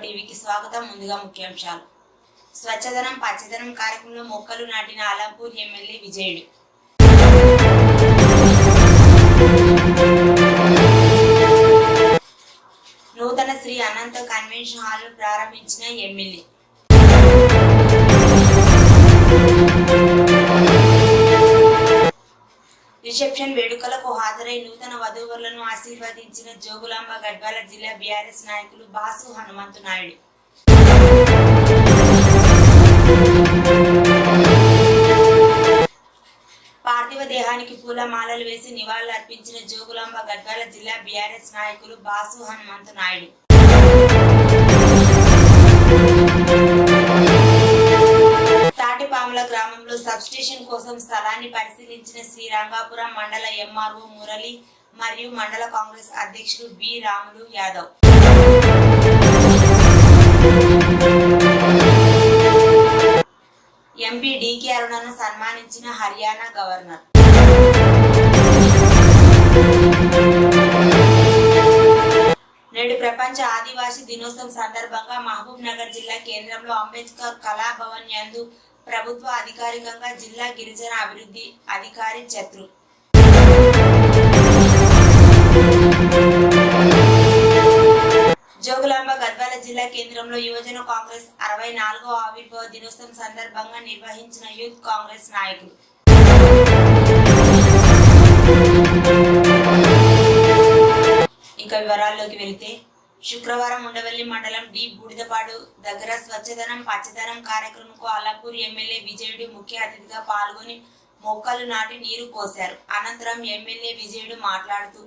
టీవీకి స్వాగతం. ముందుగా ముఖ్యాంశాలు. స్వచ్ఛదనం పచ్చదనం కార్యక్రమంలో మొక్కలు నాటిన అలంపూర్ ఎమ్మెల్యే విజయుడు. నూతన శ్రీ అనంత కన్వెన్షన్ హాల్ ప్రారంభించిన ఎమ్మెల్యే. రిసెప్షన్ వేడుకలకు హాజరై నూతన వధూవరులను ఆశీర్వదించిన జోగులాంబ గద్వాల జిల్లా బీఆర్ఎస్ నాయకులు బాసు హనుమంతు నాయుడు. పార్థివ దేహానికి పూల మాలలు వేసి నివాళులు అర్పించిన జోగులాంబ గద్వాల జిల్లా బీఆర్ఎస్ నాయకులు బాసు హనుమంతు నాయుడు. తాటిపాముల గ్రామంలో సబ్స్టేషన్ కోసం స్థలాన్ని పరిశీలించిన శ్రీరంగాపురం మండల ఎంఆర్ఓ మురళి మరియు మండల కాంగ్రెస్ అధ్యక్షుడు B Ramulu Yadav. MP D K అరుణను సన్మానించిన హర్యానా గవర్నర్. నేడు ప్రపంచ ఆదివాసీ దినోత్సవం సందర్భంగా మహబూబ్ నగర్ జిల్లా కేంద్రంలో అంబేద్కర్ కళాభవన్ యందు ప్రభుత్వ అధికారికంగా జిల్లా గిరిజన అభివృద్ధి అధికారి చత్రు జోగులాంబ గద్వాల జిల్లా కేంద్రంలో యువజన కాంగ్రెస్ 64వ ఆవిర్భావ దినోత్సవం సందర్భంగా నిర్వహించిన యూత్ కాంగ్రెస్ నాయకులు. ఇక వివరాల్లోకి వెళితే, శుక్రవారం ఉండవల్లి మండలం డి బూడిదపాడు దగ్గర స్వచ్ఛదనం పచ్చదనం కార్యక్రమంకు అలంపూర్ ఎమ్మెల్యే విజయుడు ముఖ్య అతిథిగా పాల్గొని మొక్కలు నాటి నీరు పోశారు. అనంతరం ఎమ్మెల్యే విజయుడు మాట్లాడుతూ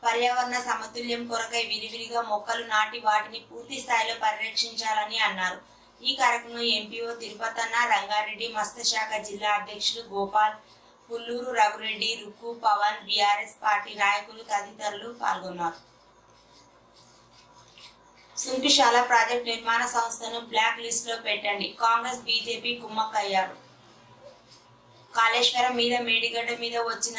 పర్యావరణ సమతుల్యం కొరకై విరివిరిగా మొక్కలు నాటి వాటిని పూర్తి స్థాయిలో పరిరక్షించాలని అన్నారు. ఈ కార్యక్రమంలో ఎంపీఓ తిరుపతన్న, రంగారెడ్డి మత్స్యశాఖ జిల్లా అధ్యక్షులు గోపాల్, పుల్లూరు రఘురెడ్డి, రుక్కు పవన్, బీఆర్ఎస్ పార్టీ నాయకులు తదితరులు పాల్గొన్నారు. సుంకిశాల ప్రాజెక్టు నిర్మాణ సంస్థను బ్లాక్ లిస్ట్ లో పెట్టండి, కాంగ్రెస్ బీజేపీ కుమ్మక్కయ్యారు. కాళేశ్వరం మీద మేడిగడ్డ మీద వచ్చిన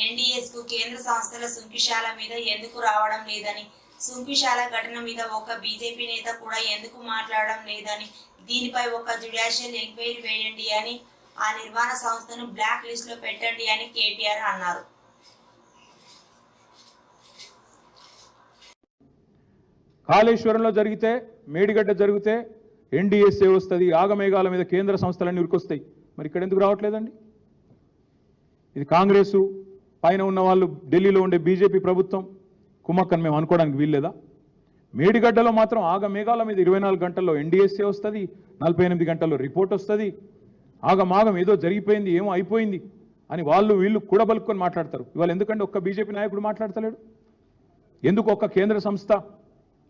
ఎన్డీఎస్ కు కేంద్ర సంస్థల సుంకిశాల మీద ఎందుకు రావడం లేదని, సుంకిశాల ఘటన మీద ఒక్క బీజేపీ నేత కూడా ఎందుకు మాట్లాడడం లేదని, దీనిపై ఒక జ్యుడిషియల్ ఎంక్వైరీ వేయండి అని, ఆ నిర్మాణ సంస్థను బ్లాక్ లిస్ట్ లో పెట్టండి అని కేటీఆర్ అన్నారు. కాళేశ్వరంలో జరిగితే, మేడిగడ్డ జరిగితే ఎన్డీఎస్ఏ వస్తుంది, ఆగమేఘాల మీద కేంద్ర సంస్థలన్నీ ఉరికొస్తాయి. మరి ఇక్కడ ఎందుకు రావట్లేదండి? ఇది కాంగ్రెసు పైన ఉన్న వాళ్ళు, ఢిల్లీలో ఉండే బీజేపీ ప్రభుత్వం కుమ్మక్కని మేము అనుకోవడానికి వీల్లేదా? మేడిగడ్డలో మాత్రం ఆగమేఘాల మీద 24 గంటల్లో ఎన్డీఎస్ఏ వస్తుంది, 48 గంటల్లో రిపోర్ట్ వస్తుంది. ఆగమాగం ఏదో జరిగిపోయింది, ఏమో అయిపోయింది అని వాళ్ళు వీళ్ళు కూడబలుకొని మాట్లాడతారు. ఇవాళ ఎందుకంటే ఒక్క బీజేపీ నాయకుడు మాట్లాడతలేడు? ఎందుకు ఒక్క కేంద్ర సంస్థ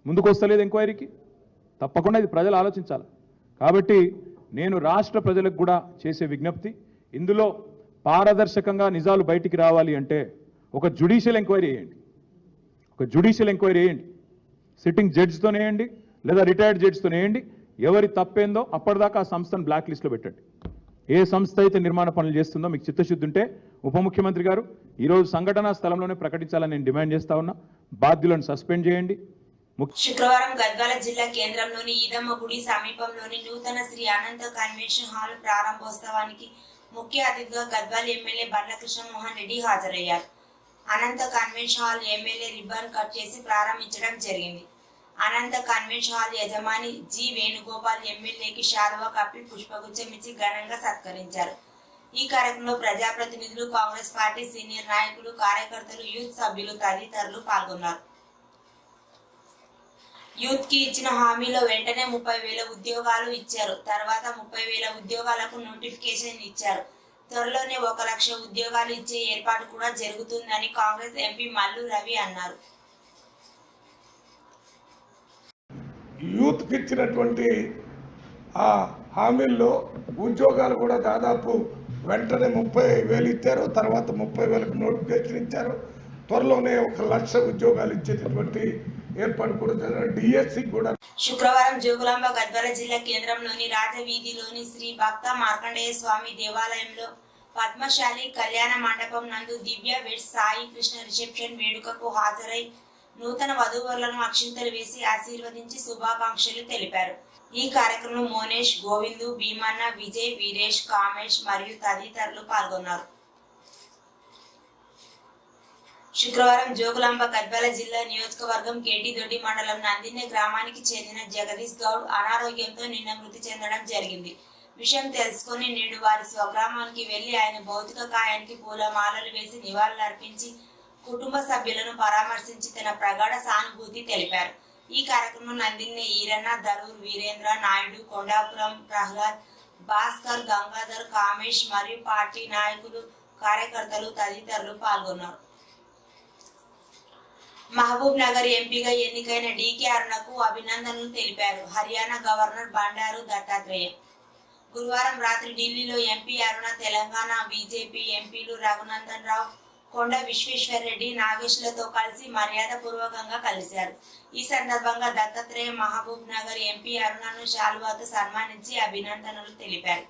ముందుకు వస్తలేదు ఎంక్వైరీకి? తప్పకుండా ఇది ప్రజలు ఆలోచించాలి. కాబట్టి నేను రాష్ట్ర ప్రజలకు కూడా చేసే విజ్ఞప్తి, ఇందులో పారదర్శకంగా నిజాలు బయటికి రావాలి అంటే ఒక జ్యుడిషియల్ ఎంక్వైరీ వేయండి. ఒక జ్యుడిషియల్ ఎంక్వైరీ వేయండి. సిట్టింగ్ జడ్జితోనే వేయండి, లేదా రిటైర్డ్ జడ్జితోనే వేయండి. ఎవరి తప్పేందో అప్పటిదాకా ఆ సంస్థను బ్లాక్ లిస్ట్లో పెట్టండి. ఏ సంస్థ అయితే నిర్మాణ పనులు చేస్తుందో మీకు చిత్తశుద్ధి ఉంటే ఉప ముఖ్యమంత్రి గారు ఈరోజు సంఘటనా స్థలంలోనే ప్రకటించాలని నేను డిమాండ్ చేస్తా ఉన్నా. బాధ్యులను సస్పెండ్ చేయండి. శుక్రవారం గద్వాల జిల్లా కేంద్రంలోని ఈదమ్మ గుడి సమీపంలోని నూతన శ్రీ అనంత కన్వెన్షన్ హాల్ ప్రారంభోత్సవానికి ముఖ్య అతిథిగా గద్వాల ఎమ్మెల్యే బండ్ల కృష్ణమోహన్ రెడ్డి హాజరయ్యారు. Anantha convention hall MLA ribbon cut చేసి ప్రారంభించడం జరిగింది. అనంత కన్వెన్షన్ హాల్ యజమాని జి వేణుగోపాల్ ఎమ్మెల్యేకి శాలువా కప్పి పుష్పగుచ్చం ఇచ్చి ఘనంగా సత్కరించారు. ఈ కార్యక్రమంలో ప్రజాప్రతినిధులు, కాంగ్రెస్ పార్టీ సీనియర్ నాయకులు, కార్యకర్తలు, యూత్ సభ్యులు తదితరులు పాల్గొన్నారు. యూత్ కి ఇచ్చిన హామీలో వెంటనే 30,000 ఉద్యోగాలు ఇచ్చారు. తర్వాత 30,000 ఉద్యోగాలకు నోటిఫికేషన్ ఇచ్చారు. త్వరలోనే 1,00,000 ఉద్యోగాలు ఇచ్చే ఏర్పాటు కూడా జరుగుతుందని కాంగ్రెస్ ఎంపీ మల్లు రవి అన్నారు. యూత్ కి ఇచ్చినటువంటి ఆ హామీల్లో ఉద్యోగాలు కూడా దాదాపు వెంటనే 30,000 ఇచ్చారు. తర్వాత 30,000కు నోటిఫికేషన్ ఇచ్చారు. త్వరలోనే 1,00,000 ఉద్యోగాలు ఇచ్చేటటువంటి ఏర్పాటు కూడా డిఎస్సి కూడా. శుక్రవారం జోగులాంబ గద్వాల జిల్లా కేంద్రంలోని రాజవీధిలోని శ్రీ భక్త మార్కండేయ స్వామి దేవాలయంలో పద్మశాలి కళ్యాణ మండపం నందు దివ్య వెడ్స్ సాయి కృష్ణ రిసెప్షన్ వేడుకకు హాజరై నూతన వధూవరులను అక్షింతలు వేసి ఆశీర్వదించి శుభాకాంక్షలు తెలిపారు. ఈ కార్యక్రమంలో మోనేష్, గోవిందు, భీమన్న, విజయ్, వీరేష్, కామేష్ మరియు తదితరులు పాల్గొన్నారు. శుక్రవారం జోగులాంబ గద్వాల జిల్లా నియోజకవర్గం కేటీదొడ్డి మండలం నందిన్నె గ్రామానికి చెందిన జగదీష్ గౌడ్ అనారోగ్యంతో నిన్న మృతి చెందడం జరిగింది. విషయం తెలుసుకుని నేడు వారి స్వగ్రామానికి వెళ్లి ఆయన భౌతిక కాయానికి పూలమాలలు వేసి నివాళులర్పించి కుటుంబ సభ్యులను పరామర్శించి తన ప్రగాఢ సానుభూతి తెలిపారు. ఈ కార్యక్రమంలో నందిన్నె ఈరన్న, దరూర్ వీరేంద్ర నాయుడు, కొండాపురం ప్రహ్లాద్, భాస్కర్, గంగాధర్, కామేష్ మరియు పార్టీ నాయకులు, కార్యకర్తలు తదితరులు పాల్గొన్నారు. మహబూబ్ నగర్ ఎంపీగా ఎన్నికైన డీకే అరుణకు అభినందనలు తెలిపారు హర్యానా గవర్నర్ బండారు దత్తాత్రేయ. గురువారం రాత్రి ఢిల్లీలో ఎంపీ అరుణ, తెలంగాణ బీజేపీ ఎంపీలు రఘునందన్ రావు, కొండ విశ్వేశ్వరరెడ్డి, నాగేష్లతో కలిసి మర్యాదపూర్వకంగా కలిశారు. ఈ సందర్భంగా దత్తాత్రేయ మహబూబ్ నగర్ ఎంపీ అరుణను శాలువాతో సన్మానించి అభినందనలు తెలిపారు.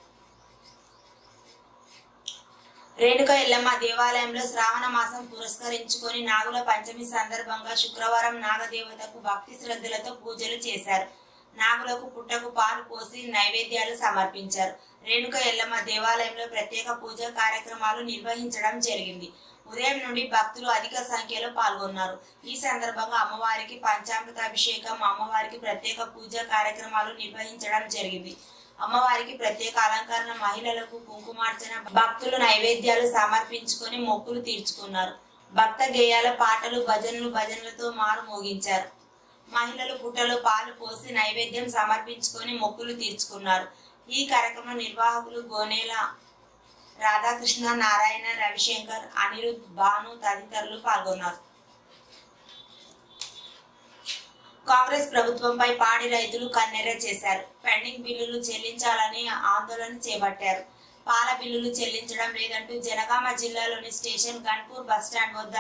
రేణుక ఎల్లమ్మ దేవాలయంలో శ్రావణ మాసం పురస్కరించుకొని నాగుల పంచమి సందర్భంగా శుక్రవారం నాగదేవతకు భక్తి శ్రద్ధలతో పూజలు చేశారు. నాగులకు పుట్టకు పాలు పోసి నైవేద్యాలు సమర్పించారు. రేణుక ఎల్లమ్మ దేవాలయంలో ప్రత్యేక పూజా కార్యక్రమాలు నిర్వహించడం జరిగింది. ఉదయం నుండి భక్తులు అధిక సంఖ్యలో పాల్గొన్నారు. ఈ సందర్భంగా అమ్మవారికి పంచామృత అభిషేకం, అమ్మవారికి ప్రత్యేక పూజా కార్యక్రమాలు నిర్వహించడం జరిగింది. అమ్మవారికి ప్రత్యేక అలంకరణ, మహిళలకు కుంకుమార్చన, భక్తులు నైవేద్యాలు సమర్పించుకొని మొక్కులు తీర్చుకున్నారు. భక్త గేయాల పాటలు, భజనలతో మారు మోగించారు. మహిళలు పుట్టలో పాలు పోసి నైవేద్యం సమర్పించుకొని మొక్కులు తీర్చుకున్నారు. ఈ కార్యక్రమం నిర్వాహకులు గోనేల రాధాకృష్ణ, నారాయణ, రవిశంకర్, అనిరుద్, భాను తదితరులు పాల్గొన్నారు. కాంగ్రెస్ ప్రభుత్వంపై పాడి రైతులు కన్నెర్ర చేశారు. పెండింగ్ బిల్లులు చెల్లించాలని ఆందోళన చేపట్టారు. పాల బిల్లులు చెల్లించడం లేదంటూ జనగామ జిల్లాలోని స్టేషన్ గన్పూర్ బస్టాండ్ వద్ద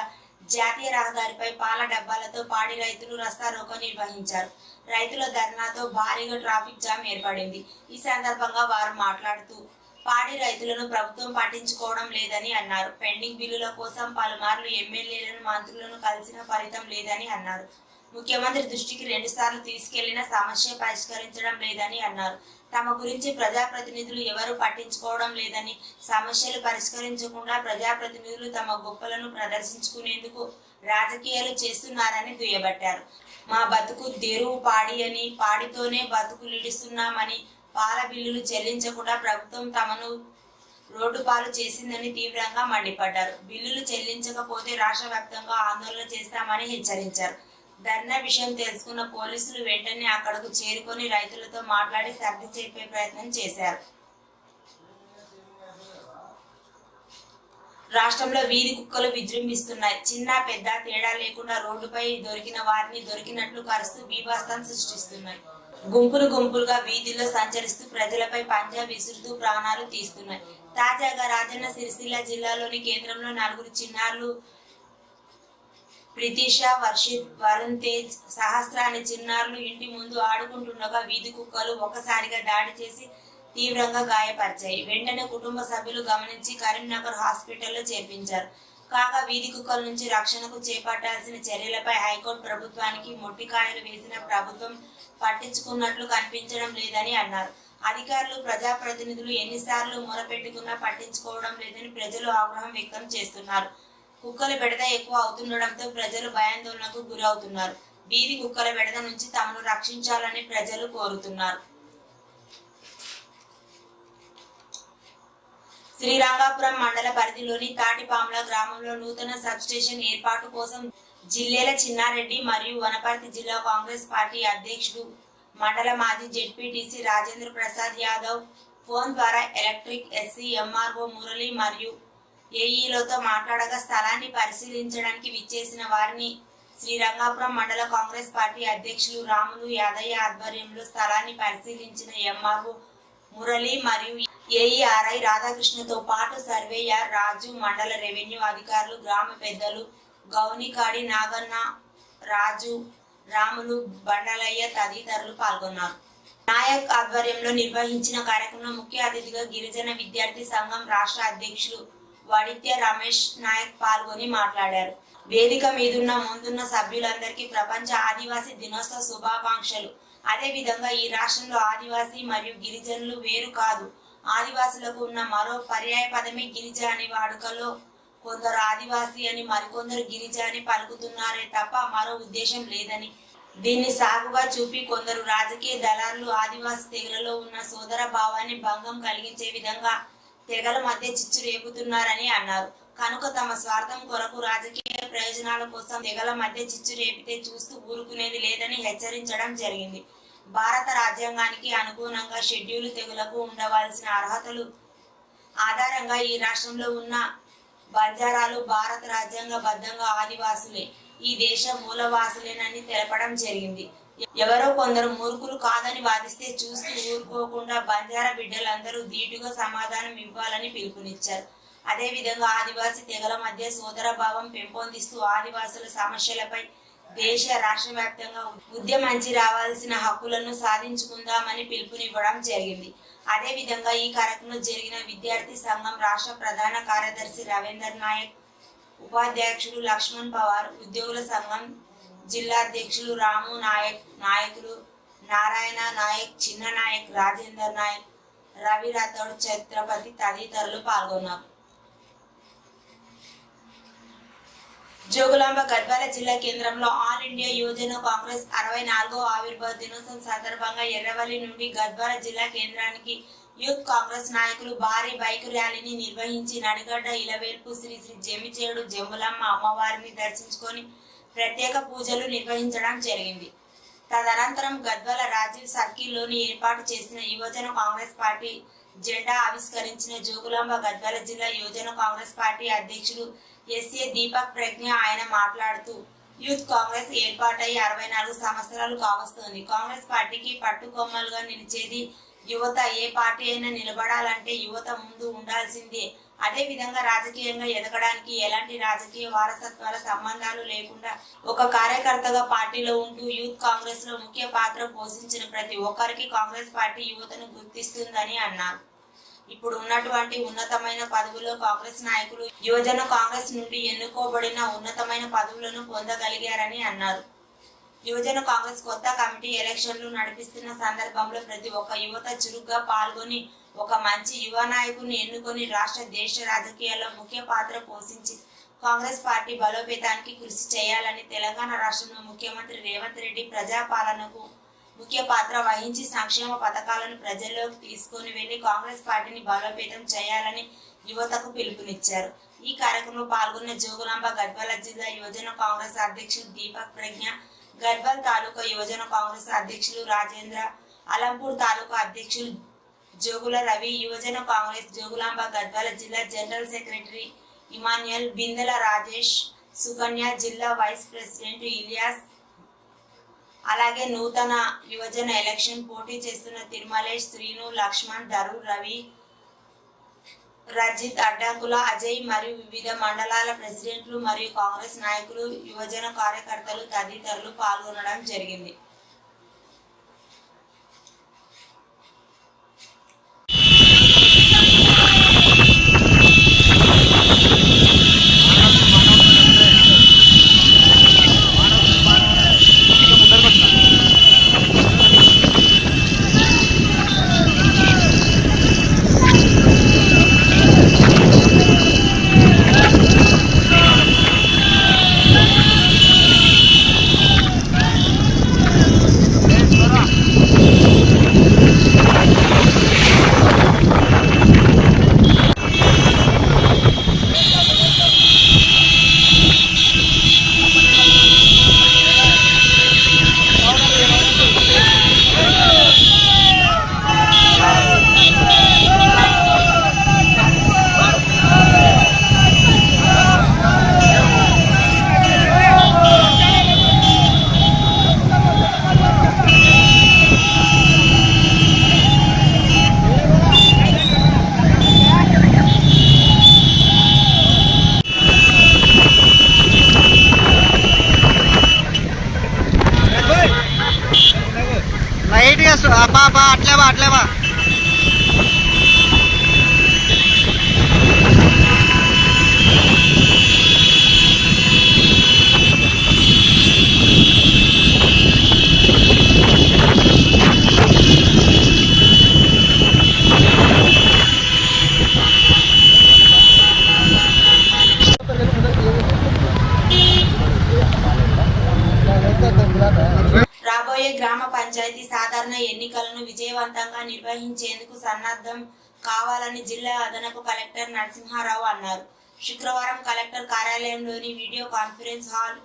జాతీయ రహదారిపై పాల డబ్బాలతో పాడి రైతులు రస్తారోకో నిర్వహించారు. రైతుల ధర్నాతో భారీగా ట్రాఫిక్ జామ్ ఏర్పడింది. ఈ సందర్భంగా వారు మాట్లాడుతూ పాడి రైతులను ప్రభుత్వం పట్టించుకోవడం లేదని అన్నారు. పెండింగ్ బిల్లుల కోసం పలుమార్లు ఎమ్మెల్యేలను, మంత్రులను కలిసిన ఫలితం లేదని అన్నారు. ముఖ్యమంత్రి దృష్టికి 2 సార్లు తీసుకెళ్లిన సమస్య పరిష్కరించడం లేదని అన్నారు. తమ గురించి ప్రజాప్రతినిధులు ఎవరు పట్టించుకోవడం లేదని, సమస్యలు పరిష్కరించకుండా ప్రజాప్రతినిధులు తమ గొప్పలను ప్రదర్శించుకునేందుకు రాజకీయాలు చేస్తున్నారని దుయ్యబట్టారు. మా బతుకు తెరువు పాడి అని, పాడితోనే బతుకులిడుస్తున్నామని, పాల బిల్లులు చెల్లించకుండా ప్రభుత్వం తమను రోడ్డు పాలు చేసిందని తీవ్రంగా మండిపడ్డారు. బిల్లులు చెల్లించకపోతే రాష్ట్ర వ్యాప్తంగా ఆందోళన చేస్తామని హెచ్చరించారు. ధర్నా విషయం తెలుసుకున్న పోలీసులు వెంటనే అక్కడకు చేరుకొని రైతులతో మాట్లాడి సర్ది చెప్పే ప్రయత్నం చేశారు. రాష్ట్రంలో వీధి కుక్కలు విజృంభిస్తున్నాయి. చిన్న పెద్ద తేడా లేకుండా రోడ్డుపై దొరికిన వారిని దొరికినట్లు కరుస్తూ బీభత్సం సృష్టిస్తున్నాయి. గుంపులుగా వీధిలో సంచరిస్తూ ప్రజలపై పంజా విసురుతూ ప్రాణాలు తీస్తున్నాయి. తాజాగా రాజన్న సిరిసిల్ల జిల్లాలోని కేంద్రంలో 4 చిన్నారులు ప్రితిష, వర్షిత్, వరుణ్ తేజ్, సహస్ర అనే చిన్నారులు ఇంటి ముందు ఆడుకుంటుండగా వీధి కుక్కలు ఒక్కసారిగా దాడి చేసి తీవ్రంగా గాయపరిచాయి. వెంటనే కుటుంబ సభ్యులు గమనించి కరీంనగర్ హాస్పిటల్లో చేర్పించారు. కాగా వీధి కుక్కల నుంచి రక్షణకు చేపట్టాల్సిన చర్యలపై హైకోర్టు ప్రభుత్వానికి మొట్టికాయలు వేసిన ప్రభుత్వం పట్టించుకున్నట్లు కనిపించడం లేదని అన్నారు. అధికారులు, ప్రజాప్రతినిధులు ఎన్నిసార్లు మొరపెట్టుకున్నా పట్టించుకోవడం లేదని ప్రజలు ఆగ్రహం వ్యక్తం చేస్తున్నారు. కుక్కల బెడద ఎక్కువ అవుతుండడంతో ప్రజలు భయాందోళనకు గురవుతున్నారు. వీధి కుక్కల బెడద నుంచి తమను రక్షించాలని ప్రజలు కోరుతున్నారు. శ్రీరంగాపురం మండల పరిధిలోని తాటిపాముల గ్రామంలో నూతన సబ్స్టేషన్ ఏర్పాటు కోసం జిల్లేల చిన్నారెడ్డి మరియు వనపర్తి జిల్లా కాంగ్రెస్ పార్టీ అధ్యక్షుడు, మండల మాజీ జెడ్పీటీసీ రాజేంద్ర ప్రసాద్ యాదవ్ ఫోన్ ద్వారా ఎలక్ట్రిక్ ఎస్సీ ఎంఆర్ఓ మురళి మరియు ఏఈలతో మాట్లాడగా స్థలాన్ని పరిశీలించడానికి విచ్చేసిన వారిని శ్రీరంగాపురం మండల కాంగ్రెస్ పార్టీ అధ్యక్షులు రాములు యాదయ్య ఆధ్వర్యంలో స్థలాన్ని పరిశీలించిన ఎంఆర్ఓ మురళి మరియు ఏఈఆర్ఐ రాధాకృష్ణతో పాటు సర్వేయర్ రాజు, మండల రెవెన్యూ అధికారులు, గ్రామ పెద్దలు గౌనికాడి నాగన్న, రాజు, రాములు, బండలయ్య తదితరులు పాల్గొన్నారు. నాయక్ ఆధ్వర్యంలో నిర్వహించిన కార్యక్రమంలో ముఖ్య అతిథిగా గిరిజన విద్యార్థి సంఘం రాష్ట్ర అధ్యక్షులు వడిత్య రమేష్ నాయక్ పాల్గొని మాట్లాడారు. వేదిక మీదున్న ముందున్న సభ్యులందరికీ ప్రపంచ ఆదివాసీ దినోత్సవ శుభాకాంక్షలు. అదే విధంగా ఈ రాష్ట్రంలో ఆదివాసీ మరియు గిరిజనులు వేరు కాదు. ఆదివాసులకు ఉన్న మరో పర్యాయ పదమే గిరిజ అని వాడుకలో కొందరు ఆదివాసీ అని మరికొందరు గిరిజ అని పలుకుతున్నారే తప్ప మరో ఉద్దేశం లేదని, దీన్ని సాగుగా చూపి కొందరు రాజకీయ దళారులు ఆదివాసీ తెగలలో ఉన్న సోదర భావాన్ని భంగం కలిగించే విధంగా తెగల మధ్య చిచ్చు రేపుతున్నారని అన్నారు. కనుక తమ స్వార్థం కొరకు రాజకీయ ప్రయోజనాల కోసం తెగల మధ్య చిచ్చు రేపితే చూస్తూ ఊరుకునేది లేదని హెచ్చరించడం జరిగింది. భారత రాజ్యాంగానికి అనుగుణంగా షెడ్యూల్ తెగలకు ఉండవలసిన అర్హతలు ఆధారంగా ఈ రాష్ట్రంలో ఉన్న బంజారాలు భారత రాజ్యాంగబద్ధంగా ఆదివాసులే, ఈ దేశ మూలవాసులేనని తెలపడం జరిగింది. ఎవరో కొందరు మూర్ఖులు కాదని వాదిస్తే చూస్తూ ఊరుకోకుండా బంజారా బిడ్డలందరూ ధీటుగా సమాధానం ఇవ్వాలని పిలుపునిచ్చారు. అదేవిధంగా ఆదివాసీ తెగల మధ్య సోదర భావం పెంపొందిస్తూ ఆదివాసుల సమస్యలపై దేశ రాష్ట్ర వ్యాప్తంగా ఉద్యమించి రావాల్సిన హక్కులను సాధించుకుందామని పిలుపునివ్వడం జరిగింది. అదేవిధంగా ఈ కార్యక్రమంలో జరిగిన విద్యార్థి సంఘం రాష్ట్ర ప్రధాన కార్యదర్శి రవీందర్ నాయక్, ఉపాధ్యక్షులు లక్ష్మణ్ పవార్, ఉద్యోగుల సంఘం జిల్లా అధ్యక్షులు రాము నాయక్, నాయకులు నారాయణ నాయక్, చిన్న నాయక్, రాజేందర్ నాయక్, రవి రాథోడ్, ఛత్రపతి తదితరులు పాల్గొన్నారు. జోగులాంబ గద్వాల జిల్లా కేంద్రంలో ఆల్ ఇండియా యువజన కాంగ్రెస్ 64వ ఆవిర్భావ దినోత్సవం సందర్భంగా ఎర్రవల్లి నుండి గద్వాల జిల్లా కేంద్రానికి యూత్ కాంగ్రెస్ నాయకులు భారీ బైక్ ర్యాలీని నిర్వహించి నడిగడ్డ ఇలవేల్పు శ్రీ శ్రీ జమ్మిచేడు జంబులమ్మ అమ్మవారిని దర్శించుకొని ప్రత్యేక పూజలు నిర్వహించడం జరిగింది. తదనంతరం గద్వాల రాజీవ్ సర్కిల్లోని ఏర్పాటు చేసిన యువజన కాంగ్రెస్ పార్టీ జెండా ఆవిష్కరించిన జోగులాంబ గద్వాల జిల్లా యువజన కాంగ్రెస్ పార్టీ అధ్యక్షులు ఎస్ఏ దీపక్ ప్రజ్ఞ ఆయన మాట్లాడుతూ యూత్ కాంగ్రెస్ ఏర్పాటై 64 సంవత్సరాలు కావస్తోంది. కాంగ్రెస్ పార్టీకి పట్టుకొమ్మలుగా నిలిచేది యువత. ఏ పార్టీ అయినా నిలబడాలంటే యువత ముందు ఉండాల్సిందే. అదే విధంగా రాజకీయంగా ఎదగడానికి ఎలాంటి రాజకీయ వారసత్వాల సంబంధాలు లేకుండా ఒక కార్యకర్తగా పార్టీలో ఉంటూ యూత్ కాంగ్రెస్ లో ముఖ్య పాత్ర పోషించిన ప్రతి ఒక్కరికి కాంగ్రెస్ పార్టీ యువతను గుర్తిస్తుందని అన్నారు. ఇప్పుడు ఉన్నటువంటి ఉన్నతమైన పదవుల్లో కాంగ్రెస్ నాయకులు యువజన కాంగ్రెస్ నుండి ఎన్నుకోబడిన ఉన్నతమైన పదవులను పొందగలిగారని అన్నారు. యువజన కాంగ్రెస్ కొత్త కమిటీ ఎలక్షన్లు నడిపిస్తున్న సందర్భంలో ప్రతి ఒక్క యువత చురుగ్గా పాల్గొని ఒక మంచి యువ నాయకుని ఎన్నుకొని రాష్ట్ర దేశ రాజకీయాల్లో ముఖ్య పాత్ర పోషించి కాంగ్రెస్ పార్టీ బలోపేతానికి కృషి చేయాలని తెలంగాణ రాష్ట్రంలో ముఖ్యమంత్రి రేవంత్ రెడ్డి ప్రజాపాలనకు ముఖ్య పాత్ర వహించి సంక్షేమ పథకాలను ప్రజల్లోకి తీసుకొని వెళ్లి కాంగ్రెస్ పార్టీని బలోపేతం చేయాలని యువతకు పిలుపునిచ్చారు. ఈ కార్యక్రమంలో పాల్గొన్న జోగులాంబ గద్వాల జిల్లా యువజన కాంగ్రెస్ అధ్యక్షులు దీపక్ ప్రజ్ఞ, గద్వాల్ తాలూకా యువజన కాంగ్రెస్ అధ్యక్షులు రాజేంద్ర, అలంపూర్ తాలూకా అధ్యక్షులు జోగుల రవి, యువజన కాంగ్రెస్ జోగులాంబ గద్వాల జిల్లా జనరల్ సెక్రటరీ ఇమాన్యుయల్, బిందెల రాజేష్, సుకన్య, జిల్లా వైస్ ప్రెసిడెంట్ ఇలియాస్, అలాగే నూతన యువజన ఎలక్షన్ పోటీ చేస్తున్న తిరుమలేష్, శ్రీను, లక్ష్మణ్, ధరు, రవి, రజిత్, అడ్డంకుల అజయ్ మరియు వివిధ మండలాల ప్రెసిడెంట్లు మరియు కాంగ్రెస్ నాయకులు, యువజన కార్యకర్తలు తదితరులు పాల్గొనడం జరిగింది. ఎన్నికలను విజయవంతంగా నిర్వహించేందుకు సన్నద్ధం కావాలని జిల్లా అదనపు కలెక్టర్ నరసింహారావు అన్నారు. శుక్రవారం కలెక్టర్ కార్యాలయంలోని వీడియో కాన్ఫరెన్స్ హాల్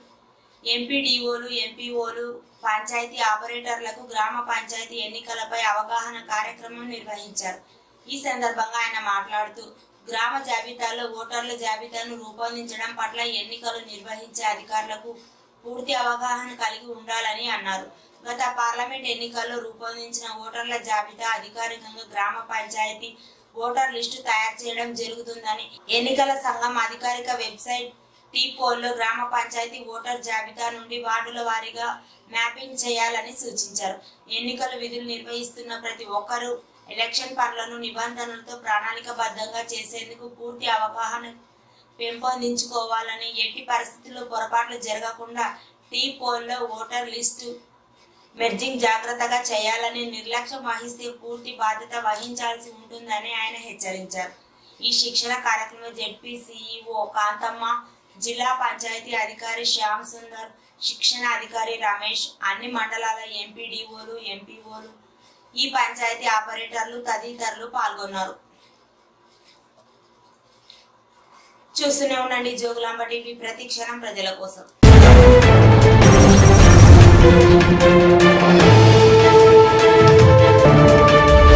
ఎంపీడీఓలు, ఎంపీఓలు, పంచాయతీ ఆపరేటర్లకు గ్రామ పంచాయతీ ఎన్నికలపై అవగాహన కార్యక్రమం నిర్వహించారు. ఈ సందర్భంగా ఆయన మాట్లాడుతూ గ్రామ జాబితాలో ఓటర్ల జాబితాను రూపొందించడం పట్ల ఎన్నికలు నిర్వహించే అధికారులకు పూర్తి అవగాహన కలిగి ఉండాలని అన్నారు. గత పార్లమెంట్ ఎన్నికల్లో రూపొందించిన ఓటర్ల జాబితా అధికారికంగా గ్రామ పంచాయతీ ఓటర్ లిస్టు తయారు చేయడం జరుగుతుందని, ఎన్నికల సంఘం అధికారిక వెబ్సైట్ టీ-పోల్లో గ్రామ పంచాయతీ ఓటర్ జాబితా నుండి వార్డుల వారీగా మ్యాపింగ్ చేయాలని సూచించారు. ఎన్నికల విధులు నిర్వహిస్తున్న ప్రతి ఒక్కరూ ఎలక్షన్ పనులను నిబంధనలతో ప్రణాళికబద్ధంగా చేసేందుకు పూర్తి అవగాహన పెంపొందించుకోవాలని, ఎట్టి పరిస్థితుల్లో పొరపాట్లు జరగకుండా టీ-పోల్లో ఓటర్ లిస్టు మెర్జింగ్ జాగ్రత్తగా చేయాలని, నిర్లక్ష్యం వహిస్తే పూర్తి బాధ్యత వహించాల్సి ఉంటుందని ఆయన హెచ్చరించారు. ఈ శిక్షణ కార్యక్రమంలో జెడ్పీ సిఇఓ కాంతమ్మ, జిల్లా పంచాయతీ అధికారి శ్యామ్ సుందర్, శిక్షణ అధికారి రమేష్, అన్ని మండలాల ఎంపీడీఓలు, ఎంపీఓలు, ఈ పంచాయతీ ఆపరేటర్లు తదితరులు పాల్గొన్నారు. చూస్తూనే ఉండండి జోగులాంబ టీవీ, ప్రతి క్షణం ప్రజల కోసం.